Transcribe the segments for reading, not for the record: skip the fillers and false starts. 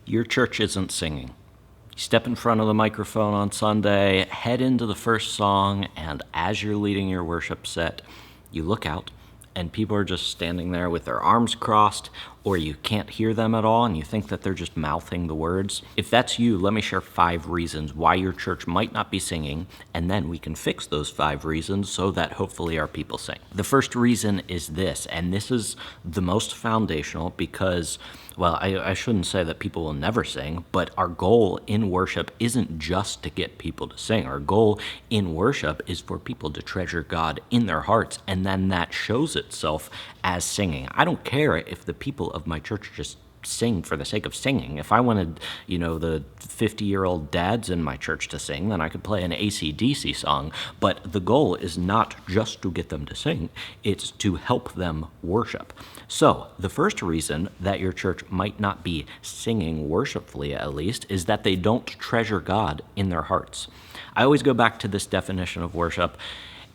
Your church isn't singing. You step in front of the microphone on Sunday, head into the first song, and as you're leading your worship set, you look out, and people are just standing there with their arms crossed, or you can't hear them at all, and you think that they're just mouthing the words. If that's you, let me share 5 reasons why your church might not be singing, and then we can fix those 5 reasons so that hopefully our people sing. The first reason is this, and this is the most foundational because, well, I shouldn't say that people will never sing, but our goal in worship isn't just to get people to sing. Our goal in worship is for people to treasure God in their hearts, and then that shows itself as singing. I don't care if the people of my church just sing for the sake of singing. If I wanted, the 50-year-old dads in my church to sing, then I could play an AC/DC song. But the goal is not just to get them to sing, it's to help them worship. So the first reason that your church might not be singing worshipfully, at least, is that they don't treasure God in their hearts. I always go back to this definition of worship,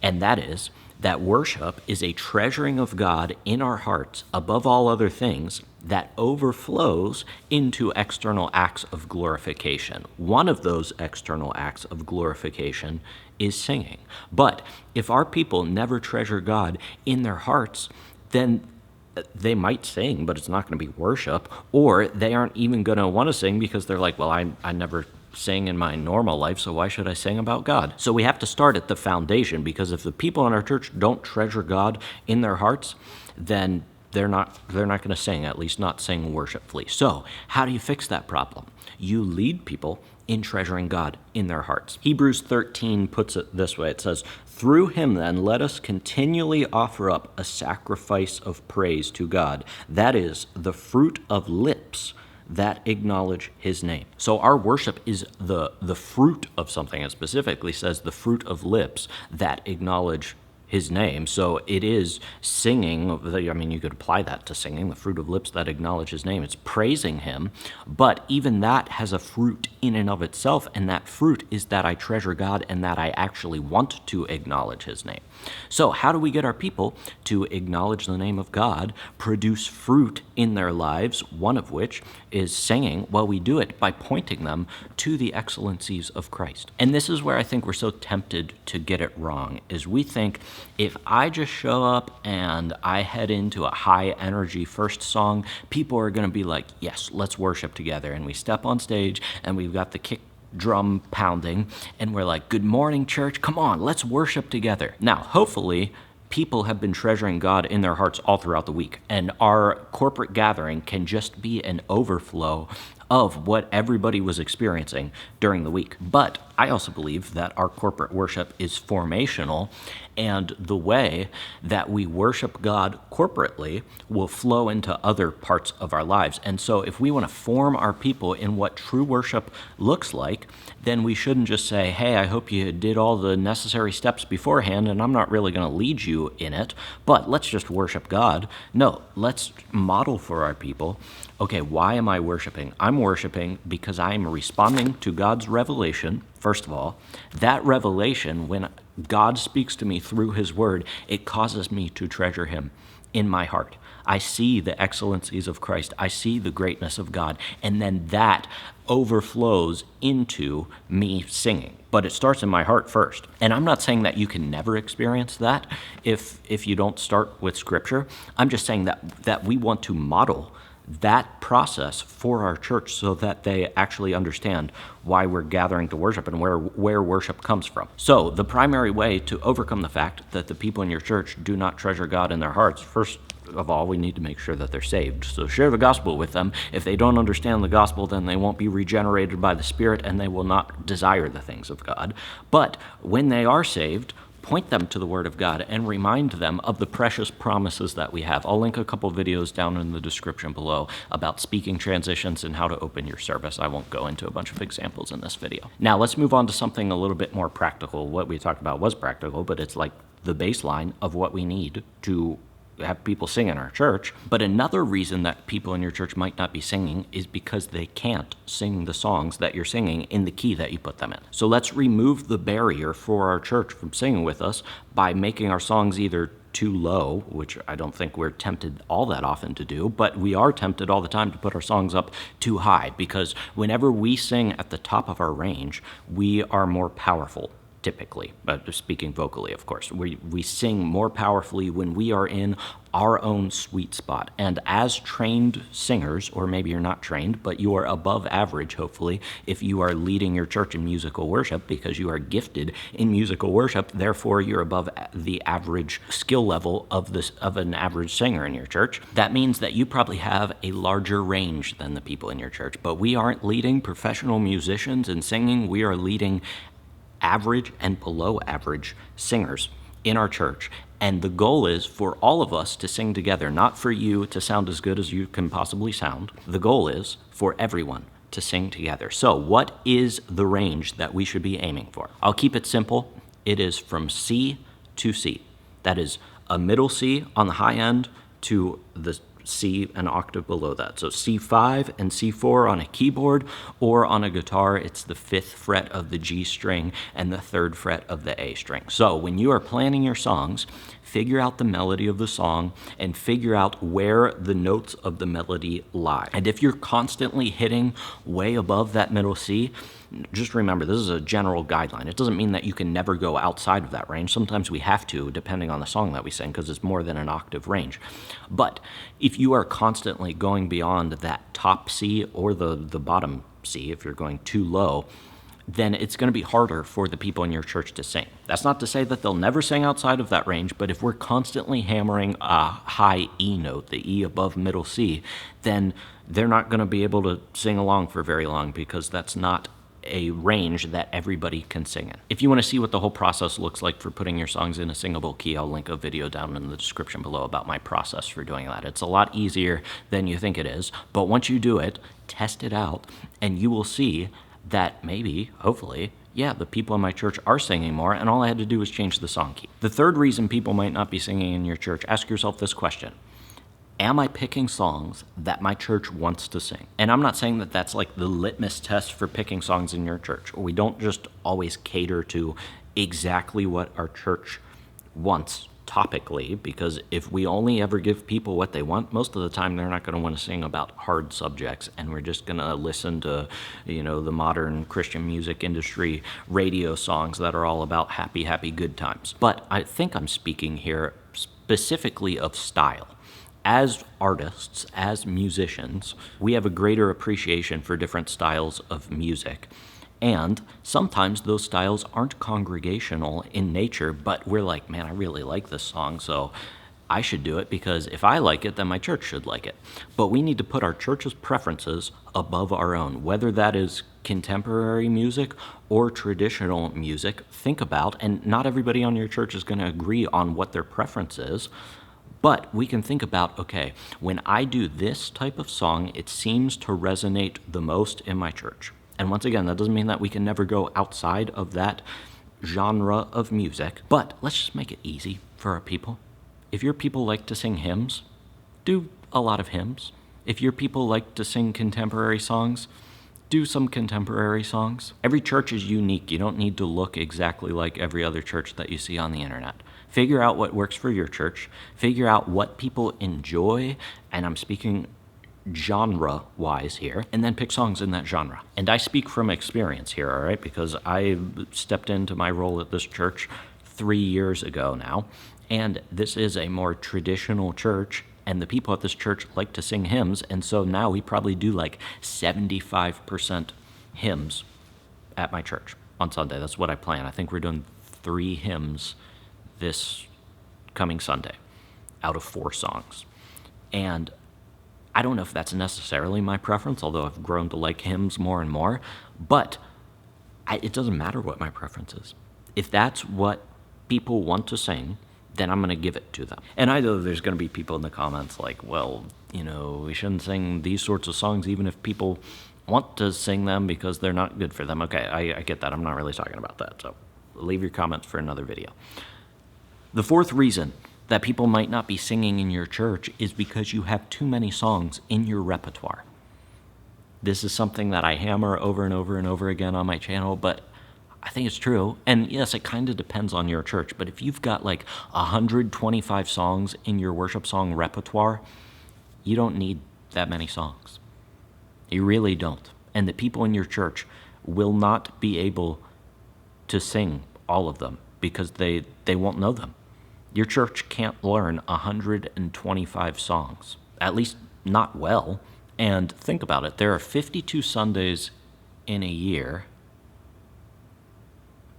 and that is that worship is a treasuring of God in our hearts above all other things that overflows into external acts of glorification. One of those external acts of glorification is singing. But if our people never treasure God in their hearts, then they might sing, but it's not going to be worship, or they aren't even going to want to sing because they're like, well, I never sing in my normal life, so why should I sing about God? So we have to start at the foundation, because if the people in our church don't treasure God in their hearts, then they're not going to sing, at least not sing worshipfully. So how do you fix that problem? You lead people in treasuring God in their hearts. Hebrews 13 puts it this way. It says, "Through him then let us continually offer up a sacrifice of praise to God, that is, the fruit of lips that acknowledge his name." So our worship is the fruit of something. It specifically says the fruit of lips that acknowledge his name. So it is singing. You could apply that to singing, the fruit of lips that acknowledge his name. It's praising him, but even that has a fruit in and of itself, and that fruit is that I treasure God and that I actually want to acknowledge his name. So how do we get our people to acknowledge the name of God, produce fruit in their lives, one of which is singing? Well, we do it by pointing them to the excellencies of Christ. And this is where I think we're so tempted to get it wrong, is we think if I just show up and I head into a high energy first song, people are going to be like, yes, let's worship together. And we step on stage and we've got the kick drum pounding and we're like, good morning, church. Come on, let's worship together. Now, hopefully, people have been treasuring God in their hearts all throughout the week, and our corporate gathering can just be an overflow of what everybody was experiencing during the week. But I also believe that our corporate worship is formational, and the way that we worship God corporately will flow into other parts of our lives. And so if we want to form our people in what true worship looks like, then we shouldn't just say, hey, I hope you did all the necessary steps beforehand, and I'm not really going to lead you in it, but let's just worship God. No, let's model for our people, okay, why am I worshiping? I'm worshiping because I'm responding to God's revelation. First of all, that revelation, when God speaks to me through his word, it causes me to treasure him in my heart. I see the excellencies of Christ. I see the greatness of God. And then that overflows into me singing. But it starts in my heart first. And I'm not saying that you can never experience that if you don't start with Scripture. I'm just saying that we want to model that process for our church so that they actually understand why we're gathering to worship and where worship comes from. So the primary way to overcome the fact that the people in your church do not treasure God in their hearts, first of all, we need to make sure that they're saved. So share the gospel with them. If they don't understand the gospel, then they won't be regenerated by the Spirit and they will not desire the things of God. But when they are saved, point them to the Word of God and remind them of the precious promises that we have. I'll link a couple videos down in the description below about speaking transitions and how to open your service. I won't go into a bunch of examples in this video. Now let's move on to something a little bit more practical. What we talked about was practical, but it's like the baseline of what we need to have people sing in our church. But another reason that people in your church might not be singing is because they can't sing the songs that you're singing in the key that you put them in. So let's remove the barrier for our church from singing with us by making our songs either too low, which I don't think we're tempted all that often to do, but we are tempted all the time to put our songs up too high, because whenever we sing at the top of our range, we are more powerful. Typically, speaking vocally, of course, we sing more powerfully when we are in our own sweet spot. And as trained singers, or maybe you're not trained, but you are above average, hopefully, if you are leading your church in musical worship, because you are gifted in musical worship, therefore you're above the average skill level of an average singer in your church. That means that you probably have a larger range than the people in your church. But we aren't leading professional musicians in singing, we are leading average and below average singers in our church. And the goal is for all of us to sing together, not for you to sound as good as you can possibly sound. The goal is for everyone to sing together. So what is the range that we should be aiming for? I'll keep it simple. It is from C to C. That is a middle C on the high end to the C an octave below that. So C5 and C4 on a keyboard, or on a guitar, it's the 5th fret of the G string and the 3rd fret of the A string. So when you are planning your songs, figure out the melody of the song and figure out where the notes of the melody lie. And if you're constantly hitting way above that middle C, just remember, this is a general guideline. It doesn't mean that you can never go outside of that range. Sometimes we have to, depending on the song that we sing, because it's more than an octave range. But if you are constantly going beyond that top C or the bottom C, if you're going too low, then it's going to be harder for the people in your church to sing. That's not to say that they'll never sing outside of that range, but if we're constantly hammering a high E note, the E above middle C, then they're not going to be able to sing along for very long, because that's not a range that everybody can sing in. If you want to see what the whole process looks like for putting your songs in a singable key, I'll link a video down in the description below about my process for doing that. It's a lot easier than you think it is, but once you do it, test it out, and you will see that maybe, hopefully, yeah, the people in my church are singing more, and all I had to do was change the song key. The third reason people might not be singing in your church, ask yourself this question. Am I picking songs that my church wants to sing? And I'm not saying that that's like the litmus test for picking songs in your church. We don't just always cater to exactly what our church wants topically, because if we only ever give people what they want, most of the time they're not going to want to sing about hard subjects, and we're just going to listen to, the modern Christian music industry radio songs that are all about happy, happy, good times. But I think I'm speaking here specifically of style. As artists, as musicians, we have a greater appreciation for different styles of music. And sometimes those styles aren't congregational in nature, but we're like, man, I really like this song, so I should do it, because if I like it, then my church should like it. But we need to put our church's preferences above our own, whether that is contemporary music or traditional music. Think about, and not everybody on your church is going to agree on what their preference is, but we can think about, okay, when I do this type of song, it seems to resonate the most in my church. And once again, that doesn't mean that we can never go outside of that genre of music, but let's just make it easy for our people. If your people like to sing hymns, do a lot of hymns. If your people like to sing contemporary songs, do some contemporary songs. Every church is unique. You don't need to look exactly like every other church that you see on the internet. Figure out what works for your church. Figure out what people enjoy, and I'm speaking genre-wise here, and then pick songs in that genre. And I speak from experience here, all right, because I stepped into my role at this church 3 years ago now, and this is a more traditional church, and the people at this church like to sing hymns, and so now we probably do like 75% hymns at my church on Sunday. That's what I plan. I think we're doing 3 hymns this coming Sunday out of 4 songs. And I don't know if that's necessarily my preference, although I've grown to like hymns more and more, but it doesn't matter what my preference is. If that's what people want to sing, then I'm going to give it to them. And I know there's going to be people in the comments like, well, we shouldn't sing these sorts of songs even if people want to sing them because they're not good for them. Okay, I get that. I'm not really talking about that, so leave your comments for another video. The fourth reason that people might not be singing in your church is because you have too many songs in your repertoire. This is something that I hammer over and over and over again on my channel, but I think it's true. And yes, it kind of depends on your church. But if you've got like 125 songs in your worship song repertoire, you don't need that many songs. You really don't. And the people in your church will not be able to sing all of them because they won't know them. Your church can't learn 125 songs, at least not well. And think about it, there are 52 Sundays in a year.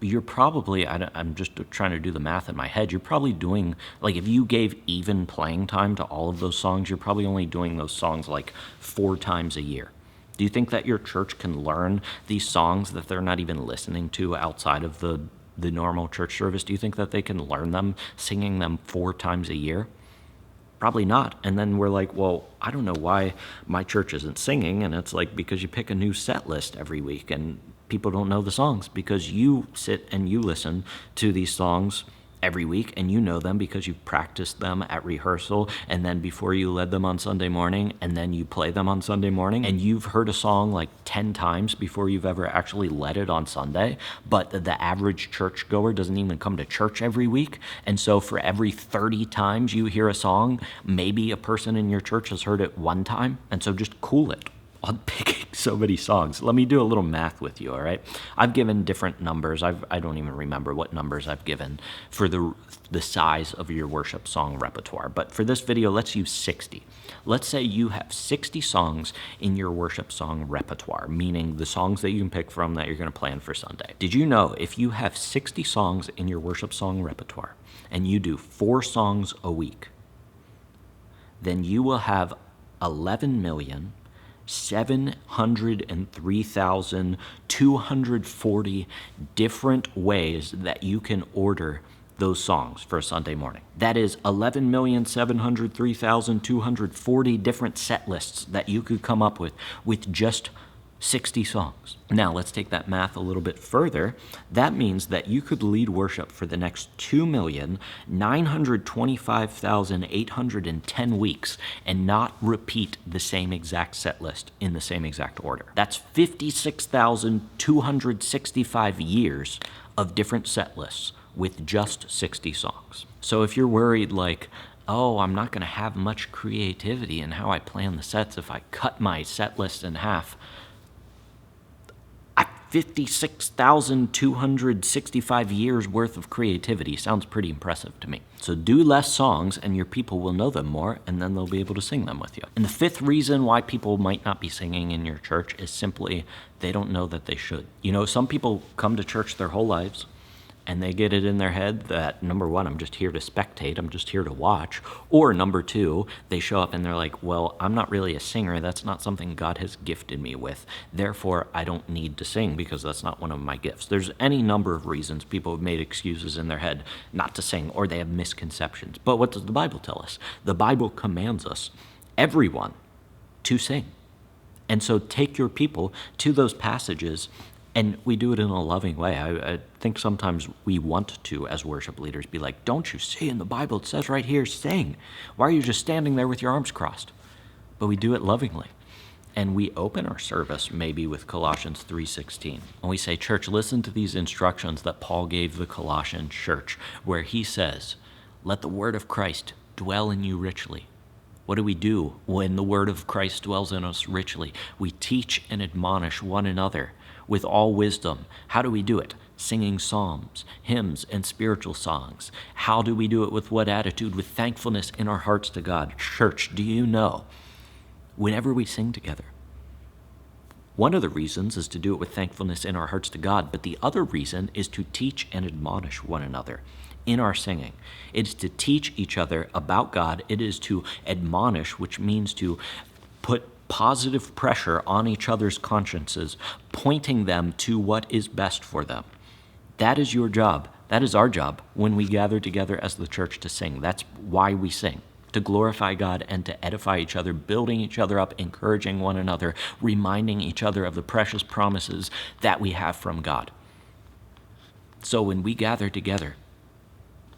You're probably, I'm just trying to do the math in my head, you're probably doing, like if you gave even playing time to all of those songs, you're probably only doing those songs like 4 times a year. Do you think that your church can learn these songs that they're not even listening to outside of the normal church service? Do you think that they can learn them, singing them 4 times a year? Probably not. And then we're like, well, I don't know why my church isn't singing. And it's like, because you pick a new set list every week and people don't know the songs because you sit and you listen to these songs every week and you know them because you've practiced them at rehearsal and then before you led them on Sunday morning and then you play them on Sunday morning and you've heard a song like 10 times before you've ever actually led it on Sunday, but the average churchgoer doesn't even come to church every week. And so for every 30 times you hear a song, maybe a person in your church has heard it 1 time. And so just cool it on picking so many songs. Let me do a little math with you, all right? I've given different numbers. I don't even remember what numbers I've given for the size of your worship song repertoire. But for this video, let's use 60. Let's say you have 60 songs in your worship song repertoire, meaning the songs that you can pick from that you're going to plan for Sunday. Did you know if you have 60 songs in your worship song repertoire and you do 4 songs a week, then you will have 11,703,240 different ways that you can order those songs for a Sunday morning. That is 11,703,240 different set lists that you could come up with just 60 songs. Now, let's take that math a little bit further. That means that you could lead worship for the next 2,925,810 weeks and not repeat the same exact set list in the same exact order. That's 56,265 years of different set lists with just 60 songs. So if you're worried like, oh, I'm not going to have much creativity in how I plan the sets if I cut my set list in half, 56,265 years worth of creativity sounds pretty impressive to me. So do less songs and your people will know them more and then they'll be able to sing them with you. And the 5th reason why people might not be singing in your church is simply they don't know that they should. You know, some people come to church their whole lives and they get it in their head that, number 1, I'm just here to spectate, I'm just here to watch. Or number 2, they show up and they're like, well, I'm not really a singer, that's not something God has gifted me with. Therefore, I don't need to sing because that's not one of my gifts. There's any number of reasons people have made excuses in their head not to sing, or they have misconceptions. But what does the Bible tell us? The Bible commands us, everyone, to sing. And so take your people to those passages. And we do it in a loving way. I think sometimes we want to, as worship leaders, be like, don't you see in the Bible, it says right here, sing. Why are you just standing there with your arms crossed? But we do it lovingly. And we open our service maybe with Colossians 3:16. And we say, church, listen to these instructions that Paul gave the Colossian church, where he says, let the word of Christ dwell in you richly. What do we do when the word of Christ dwells in us richly? We teach and admonish one another with all wisdom. How do we do it? Singing psalms, hymns, and spiritual songs. How do we do it? With what attitude? With thankfulness in our hearts to God. Church, do you know, whenever we sing together, one of the reasons is to do it with thankfulness in our hearts to God, but the other reason is to teach and admonish one another in our singing. It's to teach each other about God. It is to admonish, which means to put positive pressure on each other's consciences, pointing them to what is best for them. That is your job. That is our job when we gather together as the church to sing. That's why we sing, to glorify God and to edify each other, building each other up, encouraging one another, reminding each other of the precious promises that we have from God. So when we gather together,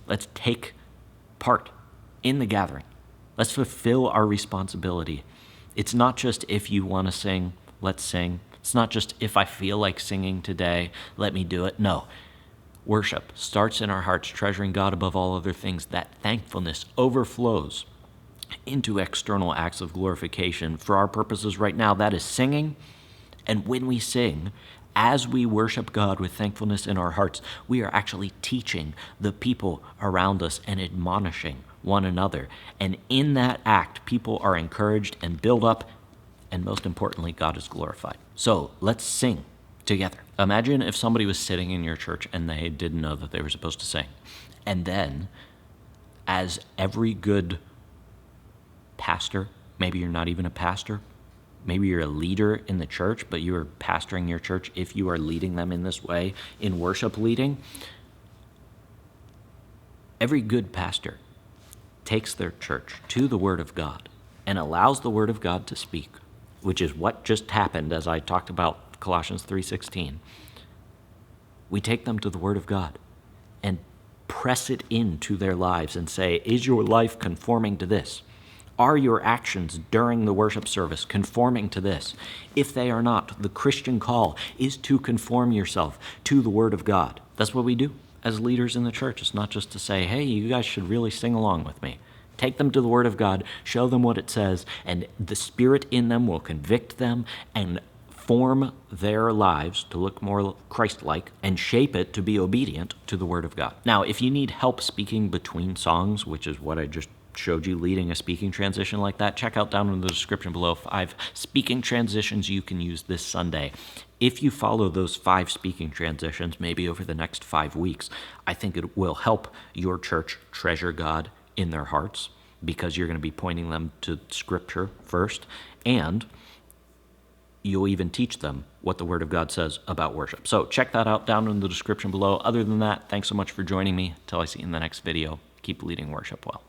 let's take part in the gathering. Let's fulfill our responsibility. It's not just if you want to sing, let's sing. It's not just if I feel like singing today, let me do it. No. Worship starts in our hearts, treasuring God above all other things. That thankfulness overflows into external acts of glorification. For our purposes right now, that is singing. And when we sing, as we worship God with thankfulness in our hearts, we are actually teaching the people around us and admonishing one another. And in that act, people are encouraged and built up, and most importantly, God is glorified. So let's sing together. Imagine if somebody was sitting in your church and they didn't know that they were supposed to sing. And then, as every good pastor, maybe you're not even a pastor, maybe you're a leader in the church, but you are pastoring your church, if you are leading them in this way, in worship leading, every good pastor takes their church to the Word of God and allows the Word of God to speak, which is what just happened as I talked about Colossians 3:16. We take them to the Word of God and press it into their lives and say, is your life conforming to this? Are your actions during the worship service conforming to this? If they are not, the Christian call is to conform yourself to the Word of God. That's what we do as leaders in the church. It's not just to say, hey, you guys should really sing along with me. Take them to the Word of God, show them what it says, and the Spirit in them will convict them and form their lives to look more Christ-like and shape it to be obedient to the Word of God. Now, if you need help speaking between songs, which is what I just showed you, leading a speaking transition like that, check out down in the description below 5 speaking transitions you can use this Sunday. If you follow those 5 speaking transitions, maybe over the next 5 weeks, I think it will help your church treasure God in their hearts, because you're going to be pointing them to Scripture first, and you'll even teach them what the Word of God says about worship. So check that out down in the description below. Other than that, thanks so much for joining me. Until I see you in the next video, keep leading worship well.